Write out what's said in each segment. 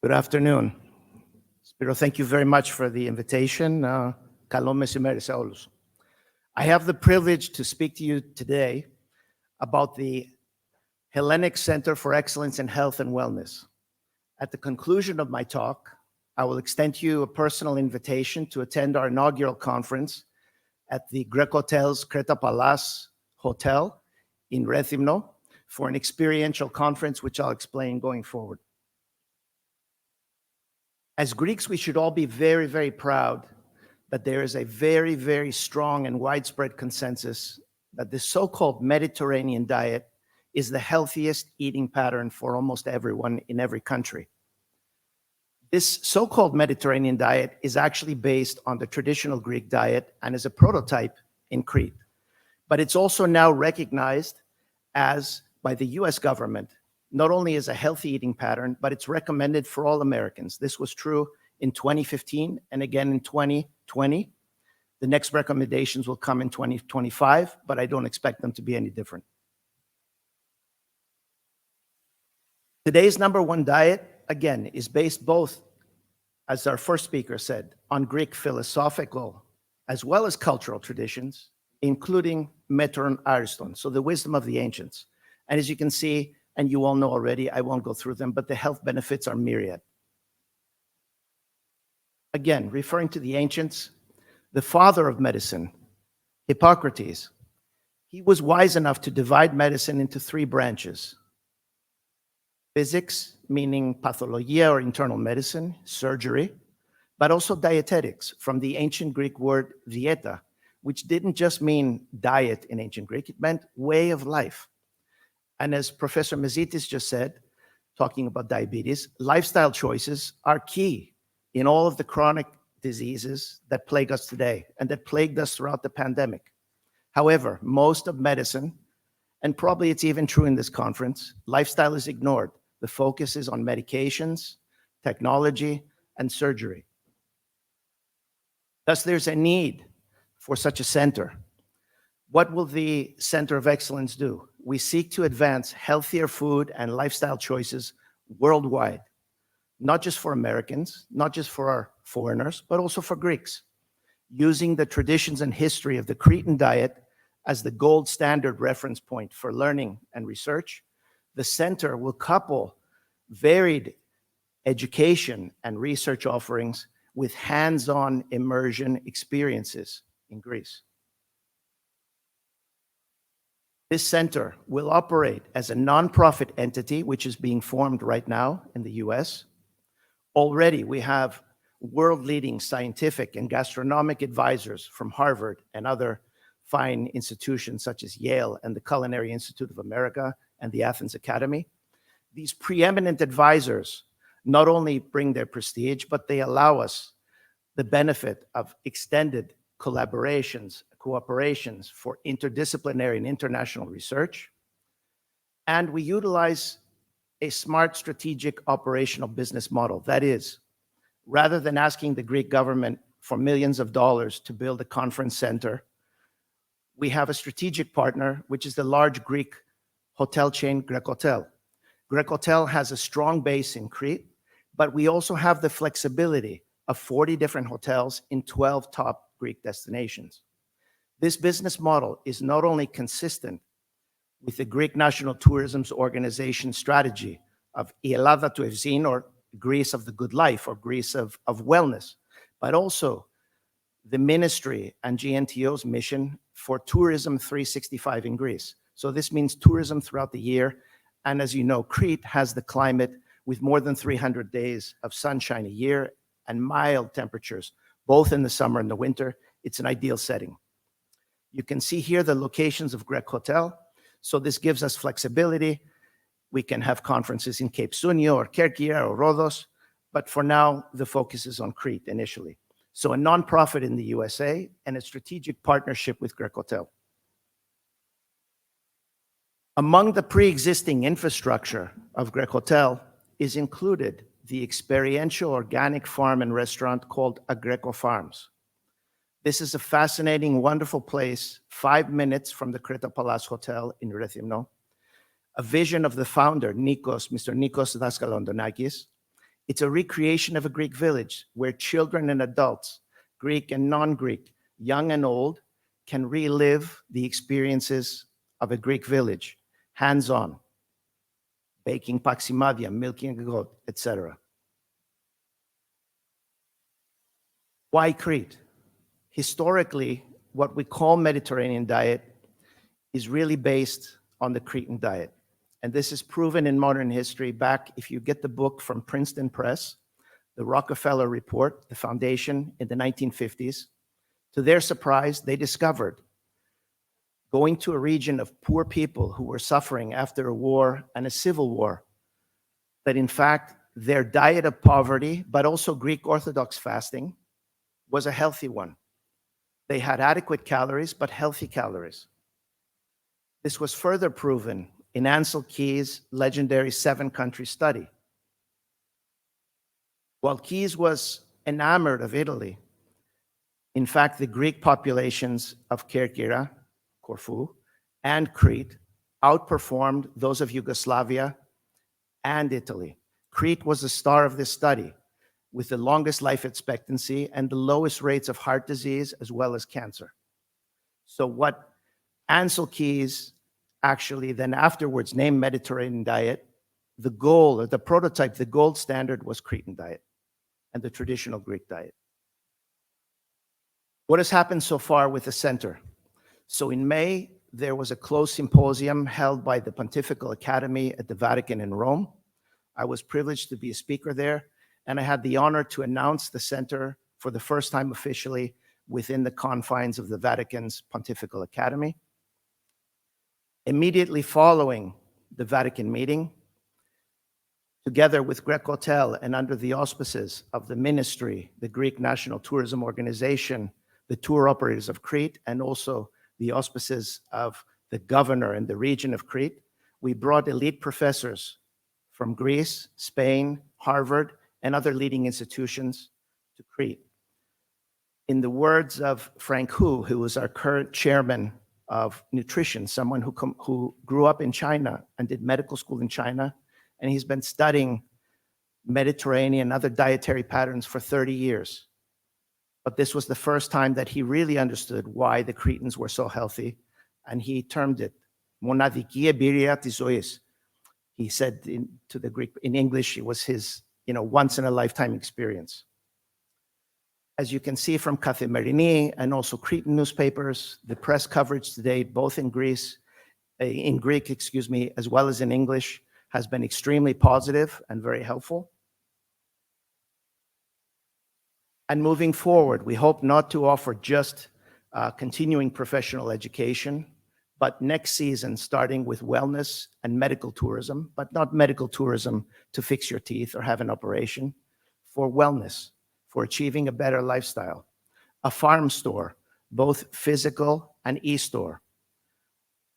Good afternoon. Spiro, thank you very much for the invitation. Καλό μεσημέρι σε όλους. I have the privilege to speak to you today about the Hellenic Center for Excellence in Health and Wellness. At the conclusion of my talk, I will extend to you a personal invitation to attend our inaugural conference at the Grecotel's Crete Palace Hotel in Rethymno for an experiential conference, which I'll explain going forward. As Greeks, we should all be very, very proud that there is a very, very strong and widespread consensus that the so-called Mediterranean diet is the healthiest eating pattern for almost everyone in every country. This so-called Mediterranean diet is actually based on the traditional Greek diet and is a prototype in Crete. But it's also now recognized as, by the US government, not only as a healthy eating pattern, but it's recommended for all Americans. This was true in 2015 and again in 2020. The next recommendations will come in 2025, but I don't expect them to be any different. Today's number one diet, again, is based both, as our first speaker said, on Greek philosophical as well as cultural traditions, including Metron Ariston, so the wisdom of the ancients. And as you can see, and you all know already, I won't go through them, but the health benefits are myriad. Again, referring to the ancients, the father of medicine, Hippocrates, he was wise enough to divide medicine into three branches. Physics, meaning pathologia or internal medicine, surgery, but also dietetics, from the ancient Greek word dieta, which didn't just mean diet in ancient Greek, it meant way of life. And as Professor Mezitis just said, talking about diabetes, lifestyle choices are key in all of the chronic diseases that plague us today and that plagued us throughout the pandemic. However, most of medicine, and probably it's even true in this conference, lifestyle is ignored. The focus is on medications, technology, and surgery. Thus, there's a need for such a center. What will the Center of Excellence do? We seek to advance healthier food and lifestyle choices worldwide, not just for Americans, not just for our foreigners, but also for Greeks, using the traditions and history of the Cretan diet as the gold standard reference point for learning and research. The center will couple varied education and research offerings with hands-on immersion experiences in Greece. This center will operate as a nonprofit entity, which is being formed right now in the US. Already, we have world-leading scientific and gastronomic advisors from Harvard and other fine institutions such as Yale and the Culinary Institute of America and the Athens Academy. These preeminent advisors not only bring their prestige, but they allow us the benefit of extended collaborations, cooperations for interdisciplinary and international research. And we utilize a smart strategic operational business model. That is, rather than asking the Greek government for millions of dollars to build a conference center, we have a strategic partner, which is the large Greek hotel chain Grecotel. Grecotel has a strong base in Crete, but we also have the flexibility of 40 different hotels in 12 top Greek destinations. This business model is not only consistent with the Greek National Tourism's organization strategy of η Ελλάδα του Ευζήν, or Greece of the good life, or Greece of wellness, but also the ministry and GNTO's mission for Tourism 365 in Greece. So this means tourism throughout the year. And as you know, Crete has the climate with more than 300 days of sunshine a year and mild temperatures, both in the summer and the winter. It's an ideal setting. You can see here the locations of Grec Hotel. So this gives us flexibility. We can have conferences in Cape Sunio or Kerkia or Rhodos, but for now, the focus is on Crete initially. So a nonprofit in the USA and a strategic partnership with Grec Hotel. Among the pre-existing infrastructure of Grec Hotel is included the experiential organic farm and restaurant called Agreko Farms. This is a fascinating, wonderful place, 5 minutes from the Crete Palace Hotel in Rethymno. A vision of the founder, Mr. Nikos Daskalondonakis. It's a recreation of a Greek village where children and adults, Greek and non-Greek, young and old, can relive the experiences of a Greek village, hands-on, baking paximadia, milking a goat, etc. Why Crete? Historically, what we call Mediterranean diet is really based on the Cretan diet. And this is proven in modern history back, if you get the book from Princeton Press, the Rockefeller Report, the foundation in the 1950s, to their surprise, they discovered, going to a region of poor people who were suffering after a war and a civil war, that in fact, their diet of poverty, but also Greek Orthodox fasting, was a healthy one. They had adequate calories, but healthy calories. This was further proven in Ancel Keys' legendary 7-country study. While Keys was enamored of Italy, in fact, the Greek populations of Kerkyra, Corfu, and Crete outperformed those of Yugoslavia and Italy. Crete was the star of this study, with the longest life expectancy and the lowest rates of heart disease as well as cancer. So what Ancel Keys actually then afterwards named Mediterranean diet, the goal, or the prototype, the gold standard was Cretan diet and the traditional Greek diet. What has happened so far with the center? So in May, there was a closed symposium held by the Pontifical Academy at the Vatican in Rome. I was privileged to be a speaker there, and I had the honor to announce the center for the first time officially within the confines of the Vatican's Pontifical Academy. Immediately following the Vatican meeting, together with Grec Hotel and under the auspices of the ministry, the Greek National Tourism Organization, the tour operators of Crete, and also the auspices of the governor and the region of Crete, we brought elite professors from Greece, Spain, Harvard, and other leading institutions to Crete. In the words of Frank Hu, who is our current chairman of nutrition, someone who grew up in China and did medical school in China, and he's been studying Mediterranean and other dietary patterns for 30 years. But this was the first time that he really understood why the Cretans were so healthy, and he termed it monadiki ebiria tis zois. He said to the Greek, in English, it was his once-in-a-lifetime experience. As you can see from Kathimerini and also Cretan newspapers, the press coverage today, both in Greek, as well as in English, has been extremely positive and very helpful. And moving forward, we hope not to offer just continuing professional education, but next season, starting with wellness and medical tourism, but not medical tourism to fix your teeth or have an operation, for wellness, for achieving a better lifestyle, a farm store, both physical and e-store,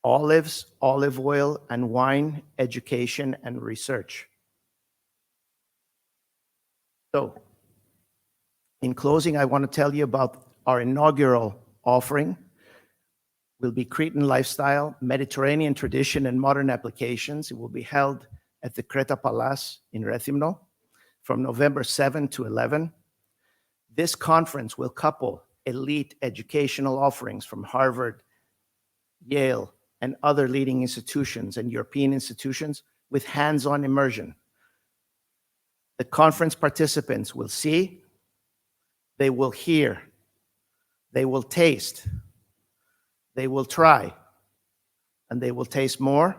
olives, olive oil, and wine, education, and research. So, in closing, I want to tell you about our inaugural offering. Will be Cretan lifestyle, Mediterranean tradition, and modern applications. It will be held at the Creta Palace in Rethymno from November 7 to 11. This conference will couple elite educational offerings from Harvard, Yale, and other leading institutions and European institutions with hands-on immersion. The conference participants will see, they will hear, they will taste, they will try, and they will taste more,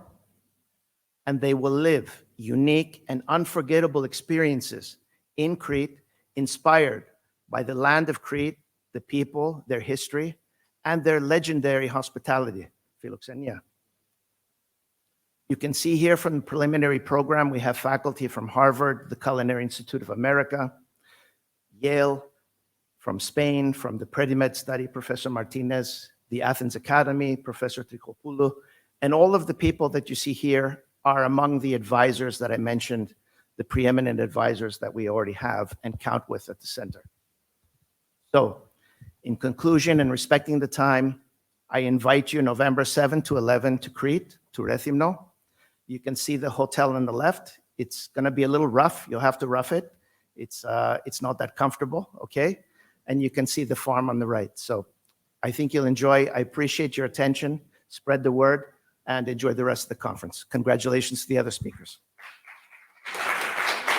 and they will live unique and unforgettable experiences in Crete, inspired by the land of Crete, the people, their history, and their legendary hospitality, philoxenia. You can see here from the preliminary program, we have faculty from Harvard, the Culinary Institute of America, Yale, from Spain, from the Predimed study, Professor Martinez, the Athens Academy, Professor Trikopoulou, and all of the people that you see here are among the advisors that I mentioned, the preeminent advisors that we already have and count with at the center. So, in conclusion and respecting the time, I invite you November 7 to 11 to Crete, to Rethymno. You can see the hotel on the left. It's going to be a little rough. You'll have to rough it. It's not that comfortable, okay? And you can see the farm on the right. So I think you'll enjoy. I appreciate your attention. Spread the word and enjoy the rest of the conference. Congratulations to the other speakers.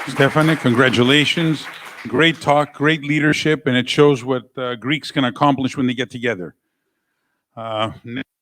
Stephanie, congratulations. Great talk, great leadership, and it shows what Greeks can accomplish when they get together.